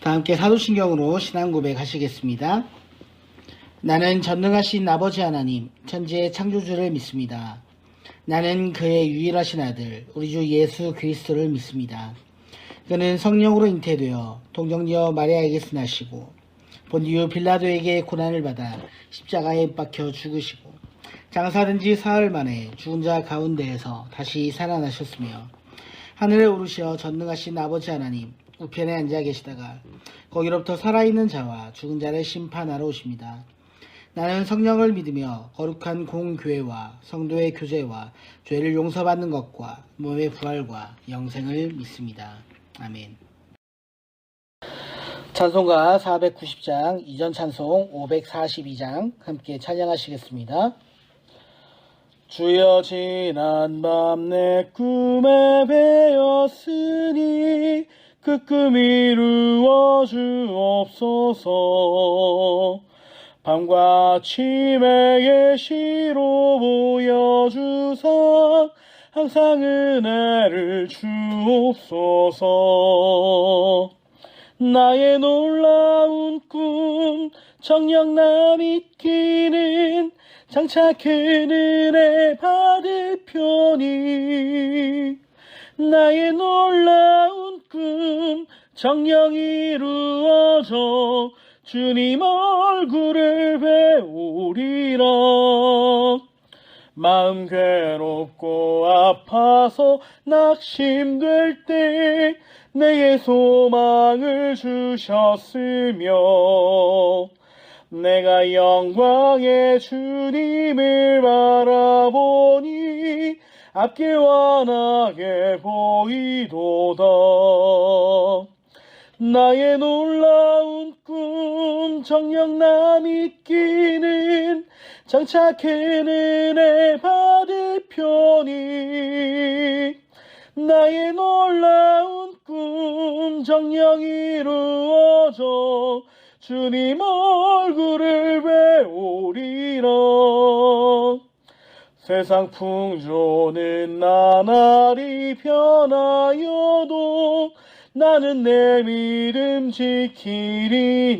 다 함께 사도신경으로 신앙 고백하시겠습니다. 나는 전능하신 아버지 하나님, 천지의 창조주를 믿습니다. 나는 그의 유일하신 아들, 우리 주 예수 그리스도를 믿습니다. 그는 성령으로 잉태되어 동정녀 마리아에게 순하시고 본디오 빌라도에게 고난을 받아 십자가에 못 박혀 죽으시고 장사된 지 사흘 만에 죽은 자 가운데에서 다시 살아나셨으며 하늘에 오르시어 전능하신 아버지 하나님 우편에 앉아 계시다가 거기로부터 살아있는 자와 죽은 자를 심판하러 오십니다. 나는 성령을 믿으며 거룩한 공교회와 성도의 교제와 죄를 용서받는 것과 몸의 부활과 영생을 믿습니다. 아멘. 찬송가 490장, 이전 찬송 542장 함께 찬양하시겠습니다. 주여 지난밤 내 꿈에 배었으니 그 꿈 이루어 주옵소서. 밤과 아침에 계시로 보여주사 항상 은혜를 주옵소서. 나의 놀라운 꿈 정녕 나 믿기는 장차 큰 은혜 받을 편이. 나의 놀라운 꿈 정녕 이루어져 주님 얼굴을 배우리라. 마음 괴롭고 아파서 낙심될 때 내게 소망을 주셨으며 내가 영광의 주님을 바라보니 앞길 환하게 보이도다. 나의 놀라운 꿈 정녕 나 믿기는 장차 큰 은혜 받을 편이. 나의 놀라운 꿈 정녕 이루어져 주님 얼굴을 배우리라. 세상 풍조는 나날이 변하여도 나는 내 믿음 지키리니.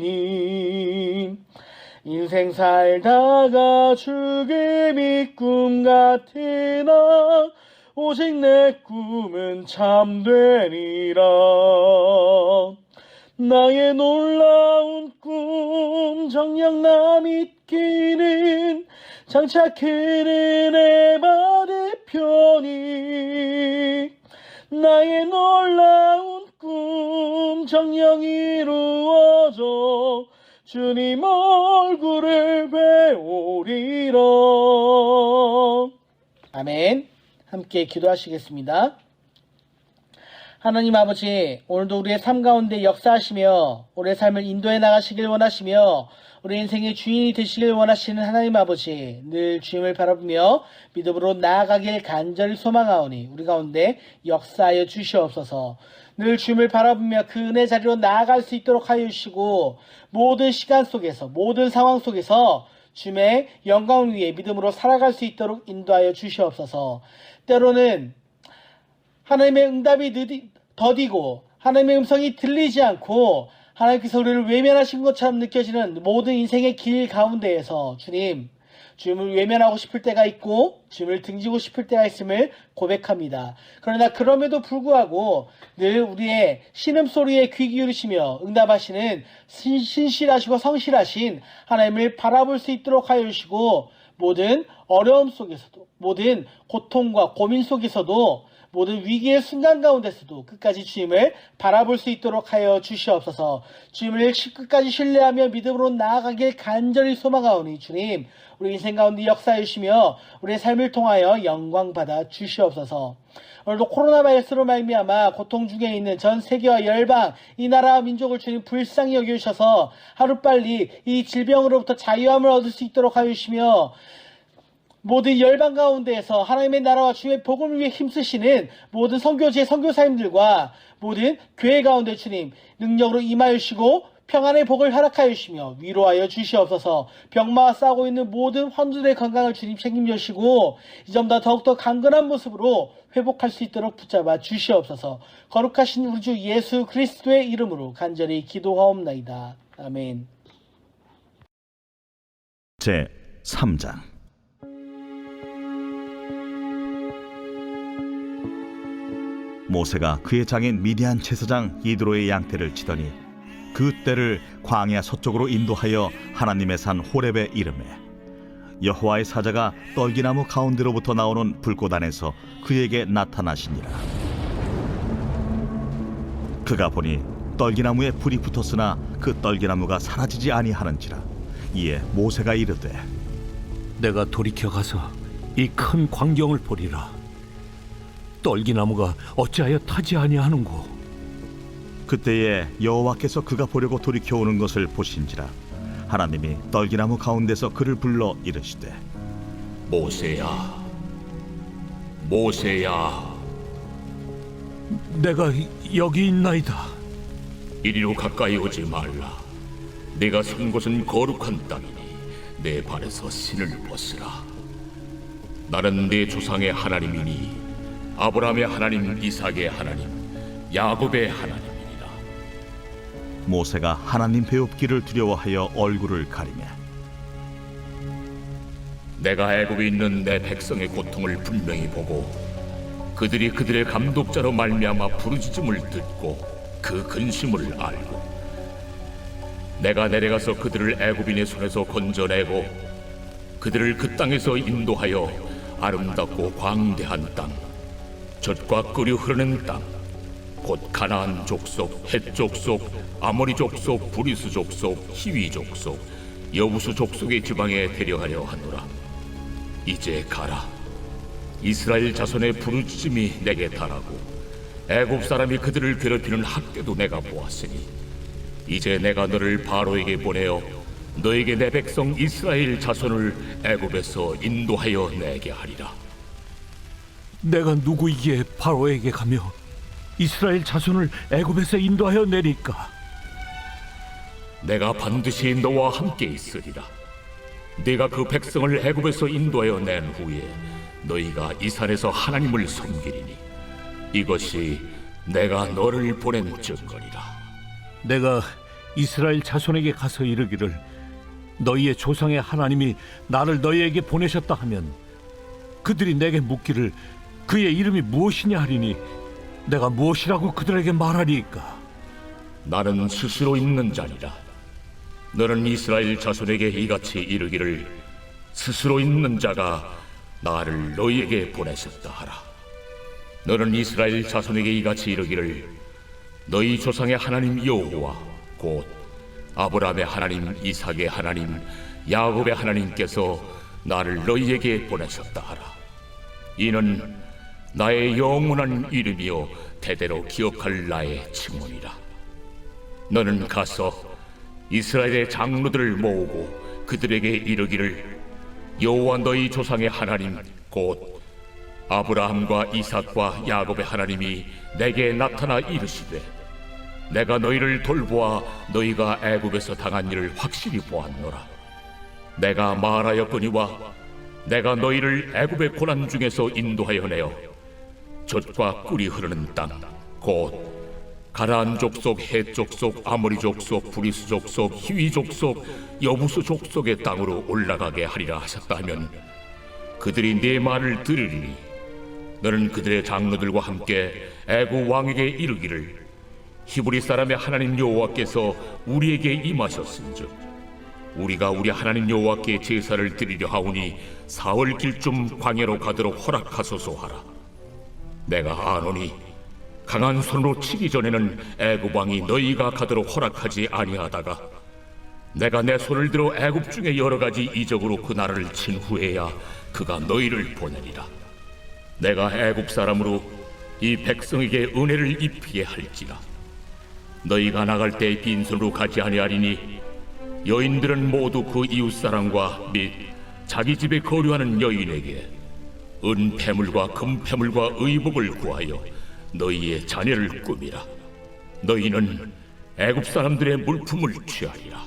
인생 살다가 죽음이 꿈 같으나 오직 내 꿈은 참되리라. 나의 놀라운 꿈 정녕 나 믿기는 장차 큰 은혜 받을 편이. 나의 놀라운 꿈 정녕 이루어져 주님 얼굴을 배우리라. 아멘. 함께 기도하시겠습니다. 하나님 아버지, 오늘도 우리의 삶 가운데 역사하시며 우리의 삶을 인도해 나가시길 원하시며 우리 인생의 주인이 되시길 원하시는 하나님 아버지, 늘 주님을 바라보며 믿음으로 나아가길 간절히 소망하오니 우리 가운데 역사하여 주시옵소서. 늘 주님을 바라보며 그 은혜 자리로 나아갈 수 있도록 하여 주시고 모든 시간 속에서 모든 상황 속에서 주님의 영광을 위해 믿음으로 살아갈 수 있도록 인도하여 주시옵소서. 때로는 하나님의 응답이 더디고 하나님의 음성이 들리지 않고 하나님께서 우리를 외면하신 것처럼 느껴지는 모든 인생의 길 가운데에서 주님을 외면하고 싶을 때가 있고 주님을 등지고 싶을 때가 있음을 고백합니다. 그러나 그럼에도 불구하고 늘 우리의 신음소리에 귀 기울이시며 응답하시는 신실하시고 성실하신 하나님을 바라볼 수 있도록 하여 주시고 모든 어려움 속에서도 모든 고통과 고민 속에서도 모든 위기의 순간 가운데서도 끝까지 주님을 바라볼 수 있도록 하여 주시옵소서. 주님을 끝까지 신뢰하며 믿음으로 나아가길 간절히 소망하오니 주님, 우리 인생 가운데 역사해 주시며 우리의 삶을 통하여 영광 받아 주시옵소서. 오늘도 코로나 바이러스로 말미암아 고통 중에 있는 전 세계와 열방, 이 나라와 민족을 주님 불쌍히 여겨주셔서 하루빨리 이 질병으로부터 자유함을 얻을 수 있도록 하여 주시며 모든 열방 가운데에서 하나님의 나라와 주의 복음을 위해 힘쓰시는 모든 선교지의 선교사님들과 모든 교회 가운데 주님 능력으로 임하여 주시고 평안의 복을 허락하여 주시며 위로하여 주시옵소서. 병마와 싸우고 있는 모든 환우들의 건강을 주님 책임져 주시고 이 점보다 더욱더 강건한 모습으로 회복할 수 있도록 붙잡아 주시옵소서. 거룩하신 우리 주 예수 그리스도의 이름으로 간절히 기도하옵나이다. 아멘. 제 3장. 모세가 그의 장인 미디안 제사장 이드로의 양떼를 치더니 그 떼를 광야 서쪽으로 인도하여 하나님의 산 호렙에 이르매 여호와의 사자가 떨기나무 가운데로부터 나오는 불꽃 안에서 그에게 나타나시니라. 그가 보니 떨기나무에 불이 붙었으나 그 떨기나무가 사라지지 아니하는지라. 이에 모세가 이르되 내가 돌이켜 가서 이 큰 광경을 보리라. 떨기나무가 어찌하여 타지 아니하는고. 그때에 여호와께서 그가 보려고 돌이켜 오는 것을 보신지라. 하나님이 떨기나무 가운데서 그를 불러 이르시되 모세야, 모세야. 내가 여기 있나이다. 이리로 가까이 오지 말라. 내가 선 곳은 거룩한 땅이니 내 발에서 신을 벗으라. 나는 내 조상의 하나님이니 아브라함의 하나님, 이삭의 하나님, 야곱의 하나님이니라. 모세가 하나님 배웁기를 두려워하여 얼굴을 가리매 내가 애굽에 있는 내 백성의 고통을 분명히 보고 그들이 그들의 감독자로 말미암아 부르짖음을 듣고 그 근심을 알고 내가 내려가서 그들을 애굽인의 손에서 건져내고 그들을 그 땅에서 인도하여 아름답고 광대한 땅, 젖과 꿀이 흐르는 땅, 곧 가나안 족속, 헷 족속, 아모리 족속, 브리스 족속, 히위 족속, 여부수 족속의 지방에 데려가려 하노라. 이제 가라. 이스라엘 자손의 부르짖음이 내게 달하고 애굽 사람이 그들을 괴롭히는 학대도 내가 보았으니 이제 내가 너를 바로에게 보내어 너에게 내 백성 이스라엘 자손을 애굽에서 인도하여 내게 하리라. 내가 누구이기에 바로에게 가며 이스라엘 자손을 애굽에서 인도하여 내릴까? 내가 반드시 너와 함께 있으리라. 네가 그 백성을 애굽에서 인도하여 낸 후에 너희가 이 산에서 하나님을 섬기리니 이것이 내가 너를 보낸 증거리라. 내가 이스라엘 자손에게 가서 이르기를 너희의 조상의 하나님이 나를 너희에게 보내셨다 하면 그들이 내게 묻기를 그의 이름이 무엇이냐 하리니 내가 무엇이라고 그들에게 말하리이까? 나는 스스로 있는 자니라. 너는 이스라엘 자손에게 이같이 이르기를 스스로 있는 자가 나를 너희에게 보내셨다 하라. 너는 이스라엘 자손에게 이같이 이르기를 너희 조상의 하나님 여호와 곧 아브라함의 하나님, 이삭의 하나님, 야곱의 하나님께서 나를 너희에게 보내셨다 하라. 이는 나의 영원한 이름이요 대대로 기억할 나의 칭언이라. 너는 가서 이스라엘의 장로들을 모으고 그들에게 이르기를 여호와 너희 조상의 하나님 곧 아브라함과 이삭과 야곱의 하나님이 내게 나타나 이르시되 내가 너희를 돌보아 너희가 애굽에서 당한 일을 확실히 보았노라. 내가 말하였거니와 내가 너희를 애굽의 고난 중에서 인도하여 내어 젖과 꿀이 흐르는 땅 곧 가나안 족속, 헷 족속, 아모리 족속, 브리스 족속, 히위 족속, 여부수 족속의 땅으로 올라가게 하리라 하셨다 하면 그들이 네 말을 들으리니 너는 그들의 장로들과 함께 애굽 왕에게 이르기를 히브리 사람의 하나님 여호와께서 우리에게 임하셨은즉 우리가 우리 하나님 여호와께 제사를 드리려 하오니 사흘 길쯤 광야로 가도록 허락하소서 하라. 내가 아노니 강한 손으로 치기 전에는 애굽 왕이 너희가 가도록 허락하지 아니하다가 내가 내 손을 들어 애굽 중에 여러 가지 이적으로 그 나라를 친 후에야 그가 너희를 보내리라. 내가 애굽 사람으로 이 백성에게 은혜를 입히게 할지라. 너희가 나갈 때 빈손으로 가지 아니하리니 여인들은 모두 그 이웃 사람과 및 자기 집에 거류하는 여인에게 은 패물과 금 패물과 의복을 구하여 너희의 자녀를 꾸미라. 너희는 애굽 사람들의 물품을 취하리라.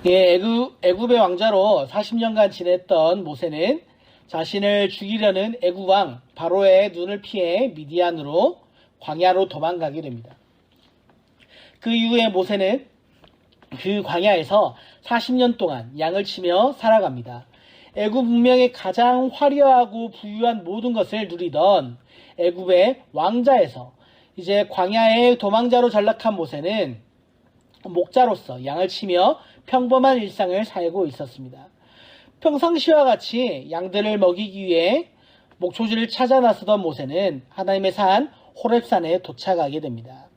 예, 애굽의 왕자로 40년간 지냈던 모세는 자신을 죽이려는 애굽 왕 바로의 눈을 피해 미디안으로 광야로 도망가게 됩니다. 그 이후에 모세는 그 광야에서 40년 동안 양을 치며 살아갑니다. 애굽 문명의 가장 화려하고 부유한 모든 것을 누리던 애굽의 왕자에서 이제 광야의 도망자로 전락한 모세는 목자로서 양을 치며 평범한 일상을 살고 있었습니다. 평상시와 같이 양들을 먹이기 위해 목초지를 찾아 나서던 모세는 하나님의 산 호렙산에 도착하게 됩니다.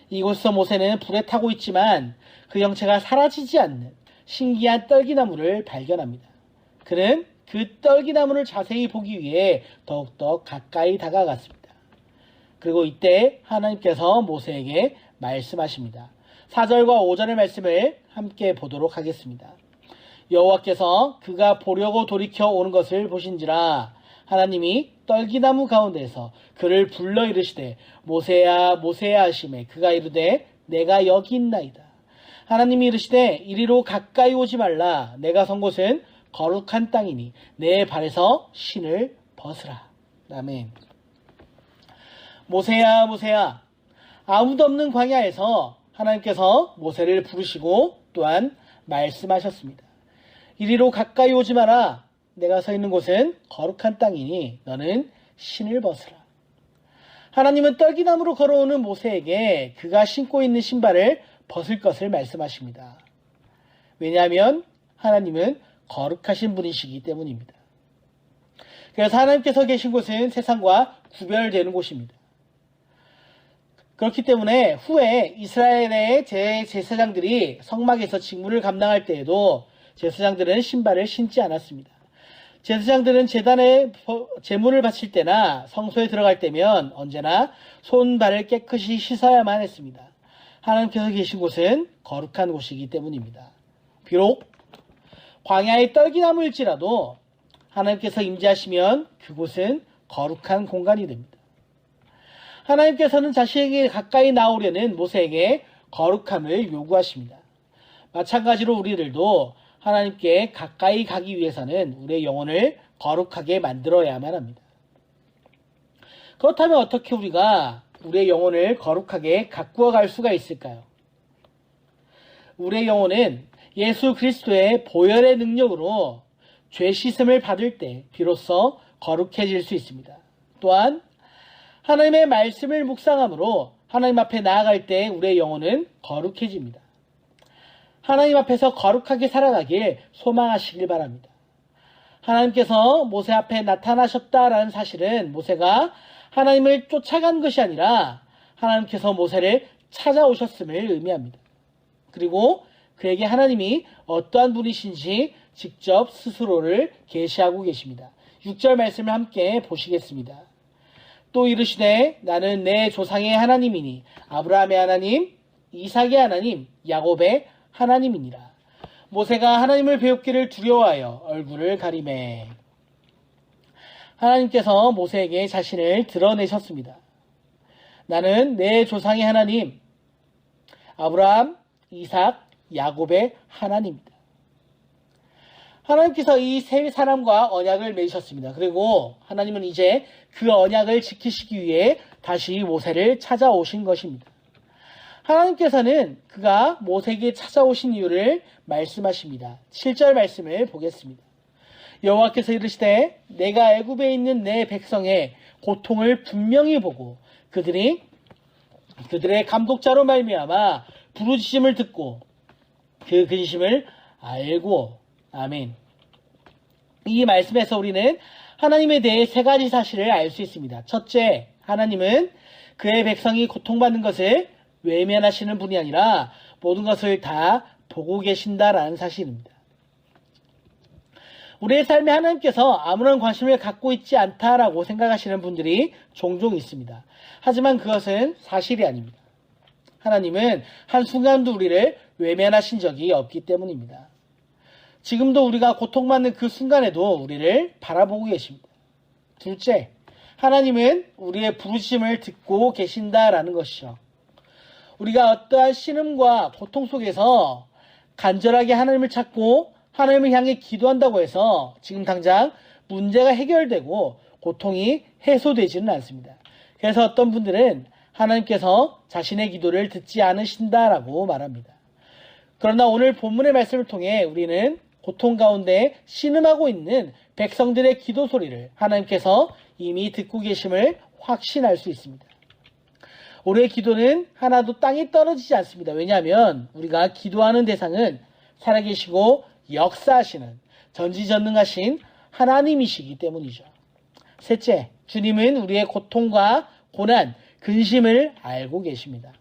이곳에서 모세는 불에 타고 있지만 그 형체가 사라지지 않는 신기한 떨기나무를 발견합니다. 그는 그 떨기나무를 자세히 보기 위해 더욱더 가까이 다가갔습니다. 그리고 이때 하나님께서 모세에게 말씀하십니다. 4절과 5절의 말씀을 함께 보도록 하겠습니다. 여호와께서 그가 보려고 돌이켜 오는 것을 보신지라 하나님이 떨기나무 가운데에서 그를 불러 이르시되 모세야 모세야 하시매 그가 이르되 내가 여기 있나이다. 하나님이 이르시되 이리로 가까이 오지 말라. 내가 선 곳은 거룩한 땅이니 내 발에서 신을 벗으라. 아멘. 모세야 모세야, 아무도 없는 광야에서 하나님께서 모세를 부르시고 또한 말씀하셨습니다. 이리로 가까이 오지 마라. 내가 서 있는 곳은 거룩한 땅이니 너는 신을 벗으라. 하나님은 떨기나무로 걸어오는 모세에게 그가 신고 있는 신발을 벗을 것을 말씀하십니다. 왜냐하면 하나님은 거룩하신 분이시기 때문입니다. 그래서 하나님께서 계신 곳은 세상과 구별되는 곳입니다. 그렇기 때문에 후에 이스라엘의 제사장들이 성막에서 직무를 감당할 때에도 제사장들은 신발을 신지 않았습니다. 제사장들은 제단에 제물을 바칠 때나 성소에 들어갈 때면 언제나 손발을 깨끗이 씻어야만 했습니다. 하나님께서 계신 곳은 거룩한 곳이기 때문입니다. 비록 광야의 떨기나무일지라도 하나님께서 임재하시면 그곳은 거룩한 공간이 됩니다. 하나님께서는 자신에게 가까이 나오려는 모세에게 거룩함을 요구하십니다. 마찬가지로 우리들도 하나님께 가까이 가기 위해서는 우리의 영혼을 거룩하게 만들어야만 합니다. 그렇다면 어떻게 우리가 우리의 영혼을 거룩하게 가꾸어 갈 수가 있을까요? 우리의 영혼은 예수 그리스도의 보혈의 능력으로 죄 씻음을 받을 때 비로소 거룩해질 수 있습니다. 또한 하나님의 말씀을 묵상함으로 하나님 앞에 나아갈 때 우리의 영혼은 거룩해집니다. 하나님 앞에서 거룩하게 살아가길 소망하시길 바랍니다. 하나님께서 모세 앞에 나타나셨다라는 사실은 모세가 하나님을 쫓아간 것이 아니라 하나님께서 모세를 찾아오셨음을 의미합니다. 그리고 그에게 하나님이 어떠한 분이신지 직접 스스로를 계시하고 계십니다. 6절 말씀을 함께 보시겠습니다. 또 이르시되 나는 내 조상의 하나님이니 아브라함의 하나님, 이삭의 하나님, 야곱의 하나님이니라. 모세가 하나님을 배웠기를 두려워하여 얼굴을 가리매. 하나님께서 모세에게 자신을 드러내셨습니다. 나는 내 조상의 하나님, 아브라함, 이삭, 야곱의 하나님입니다. 하나님께서 이 세 사람과 언약을 맺으셨습니다. 그리고 하나님은 이제 그 언약을 지키시기 위해 다시 모세를 찾아오신 것입니다. 하나님께서는 그가 모세에게 찾아오신 이유를 말씀하십니다. 7절 말씀을 보겠습니다. 여호와께서 이르시되 내가 애굽에 있는 내 백성의 고통을 분명히 보고 그들의 감독자로 말미암아 부르짖음을 듣고 그 근심을 알고. 아멘. 이 말씀에서 우리는 하나님에 대해 세 가지 사실을 알 수 있습니다. 첫째, 하나님은 그의 백성이 고통받는 것을 외면하시는 분이 아니라 모든 것을 다 보고 계신다라는 사실입니다. 우리의 삶에 하나님께서 아무런 관심을 갖고 있지 않다라고 생각하시는 분들이 종종 있습니다. 하지만 그것은 사실이 아닙니다. 하나님은 한순간도 우리를 외면하신 적이 없기 때문입니다. 지금도 우리가 고통받는 그 순간에도 우리를 바라보고 계십니다. 둘째, 하나님은 우리의 부르심을 듣고 계신다라는 것이죠. 우리가 어떠한 신음과 고통 속에서 간절하게 하나님을 찾고 하나님을 향해 기도한다고 해서 지금 당장 문제가 해결되고 고통이 해소되지는 않습니다. 그래서 어떤 분들은 하나님께서 자신의 기도를 듣지 않으신다라고 말합니다. 그러나 오늘 본문의 말씀을 통해 우리는 고통 가운데 신음하고 있는 백성들의 기도 소리를 하나님께서 이미 듣고 계심을 확신할 수 있습니다. 우리의 기도는 하나도 땅에 떨어지지 않습니다. 왜냐하면 우리가 기도하는 대상은 살아계시고 역사하시는 전지전능하신 하나님이시기 때문이죠. 셋째, 주님은 우리의 고통과 고난, 근심을 알고 계십니다.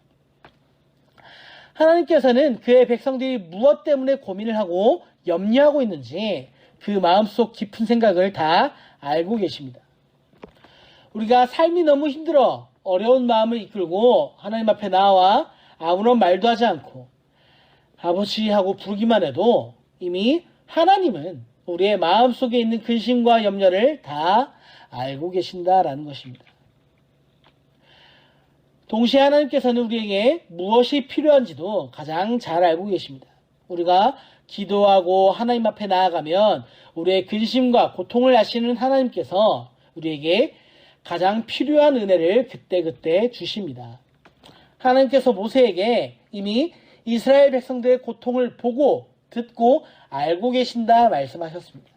하나님께서는 그의 백성들이 무엇 때문에 고민을 하고 염려하고 있는지 그 마음속 깊은 생각을 다 알고 계십니다. 우리가 삶이 너무 힘들어 어려운 마음을 이끌고 하나님 앞에 나와 아무런 말도 하지 않고 아버지 하고 부르기만 해도 이미 하나님은 우리의 마음속에 있는 근심과 염려를 다 알고 계신다라는 것입니다. 동시에 하나님께서는 우리에게 무엇이 필요한지도 가장 잘 알고 계십니다. 우리가 기도하고 하나님 앞에 나아가면 우리의 근심과 고통을 아시는 하나님께서 우리에게 가장 필요한 은혜를 그때그때 주십니다. 하나님께서 모세에게 이미 이스라엘 백성들의 고통을 보고 듣고 알고 계신다 말씀하셨습니다.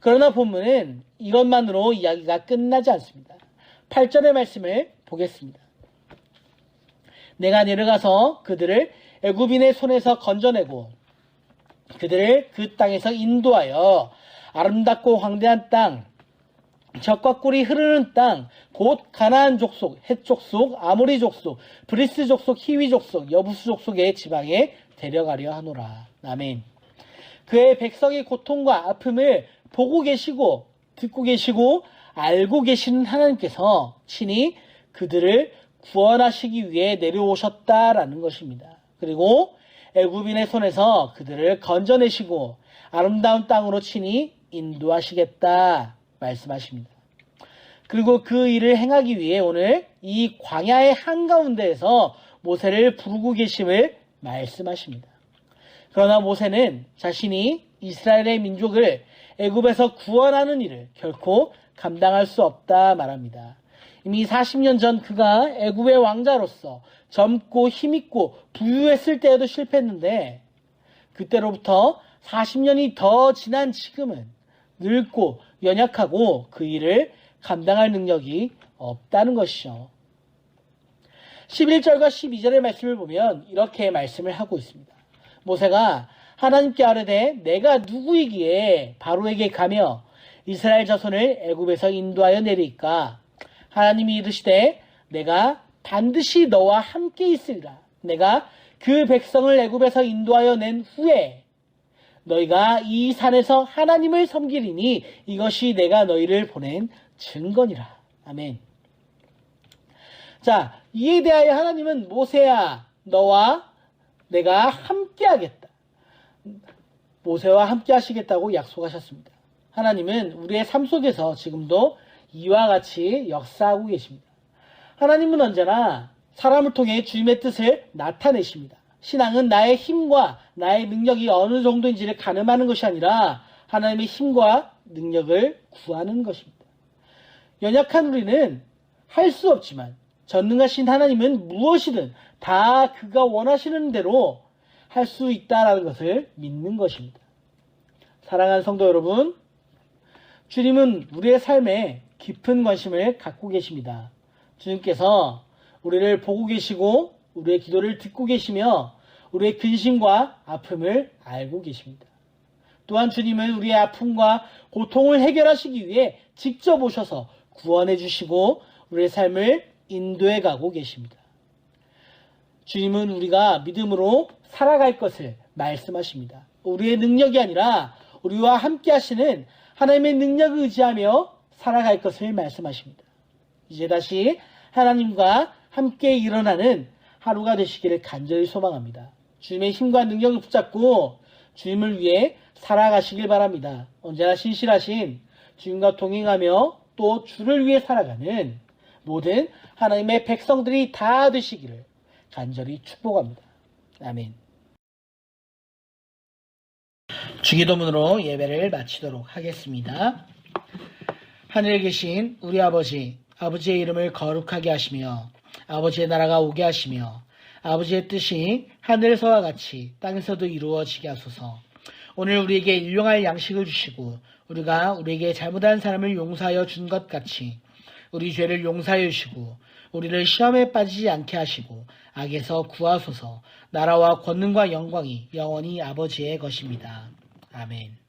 그러나 본문은 이것만으로 이야기가 끝나지 않습니다. 8절의 말씀을 보겠습니다. 내가 내려가서 그들을 애굽인의 손에서 건져내고 그들을 그 땅에서 인도하여 아름답고 황대한 땅, 젖과 꿀이 흐르는 땅, 곧 가나안 족속, 헷 족속, 아모리 족속, 브리스 족속, 히위 족속, 여부수 족속의 지방에 데려가려 하노라. 아멘. 그의 백성의 고통과 아픔을 보고 계시고 듣고 계시고 알고 계시는 하나님께서 친히 그들을 구원하시기 위해 내려오셨다라는 것입니다. 그리고 애굽인의 손에서 그들을 건져내시고 아름다운 땅으로 친히 인도하시겠다 말씀하십니다. 그리고 그 일을 행하기 위해 오늘 이 광야의 한가운데에서 모세를 부르고 계심을 말씀하십니다. 그러나 모세는 자신이 이스라엘의 민족을 애굽에서 구원하는 일을 결코 감당할 수 없다 말합니다. 이미 40년 전 그가 애굽의 왕자로서 젊고 힘있고 부유했을 때에도 실패했는데 그때로부터 40년이 더 지난 지금은 늙고 연약하고 그 일을 감당할 능력이 없다는 것이죠. 11절과 12절의 말씀을 보면 이렇게 말씀을 하고 있습니다. 모세가 하나님께 아뢰되 내가 누구이기에 바로에게 가며 이스라엘 자손을 애굽에서 인도하여 내리까? 하나님이 이르시되 내가 반드시 너와 함께 있으리라. 내가 그 백성을 애굽에서 인도하여 낸 후에 너희가 이 산에서 하나님을 섬기리니 이것이 내가 너희를 보낸 증거니라. 아멘. 자, 이에 대하여 하나님은 모세야 너와 내가 함께 하겠다. 모세와 함께 하시겠다고 약속하셨습니다. 하나님은 우리의 삶 속에서 지금도 이와 같이 역사하고 계십니다. 하나님은 언제나 사람을 통해 주님의 뜻을 나타내십니다. 신앙은 나의 힘과 나의 능력이 어느 정도인지를 가늠하는 것이 아니라 하나님의 힘과 능력을 구하는 것입니다. 연약한 우리는 할 수 없지만 전능하신 하나님은 무엇이든 다 그가 원하시는 대로 할 수 있다는 것을 믿는 것입니다. 사랑하는 성도 여러분, 주님은 우리의 삶에 깊은 관심을 갖고 계십니다. 주님께서 우리를 보고 계시고 우리의 기도를 듣고 계시며 우리의 근심과 아픔을 알고 계십니다. 또한 주님은 우리의 아픔과 고통을 해결하시기 위해 직접 오셔서 구원해 주시고 우리의 삶을 인도해 가고 계십니다. 주님은 우리가 믿음으로 살아갈 것을 말씀하십니다. 우리의 능력이 아니라 우리와 함께 하시는 하나님의 능력을 의지하며 살아갈 것을 말씀하십니다. 이제 다시 하나님과 함께 일어나는 하루가 되시기를 간절히 소망합니다. 주님의 힘과 능력을 붙잡고 주님을 위해 살아가시길 바랍니다. 언제나 신실하신 주님과 동행하며 또 주를 위해 살아가는 모든 하나님의 백성들이 다 되시기를 간절히 축복합니다. 아멘. 주기도문으로 예배를 마치도록 하겠습니다. 하늘에 계신 우리 아버지, 아버지의 이름을 거룩하게 하시며 아버지의 나라가 오게 하시며 아버지의 뜻이 하늘에서와 같이 땅에서도 이루어지게 하소서. 오늘 우리에게 일용할 양식을 주시고 우리가 우리에게 잘못한 사람을 용서하여 준 것 같이 우리 죄를 용서하여 주시고 우리를 시험에 빠지지 않게 하시고 악에서 구하소서. 나라와 권능과 영광이 영원히 아버지의 것입니다. 아멘.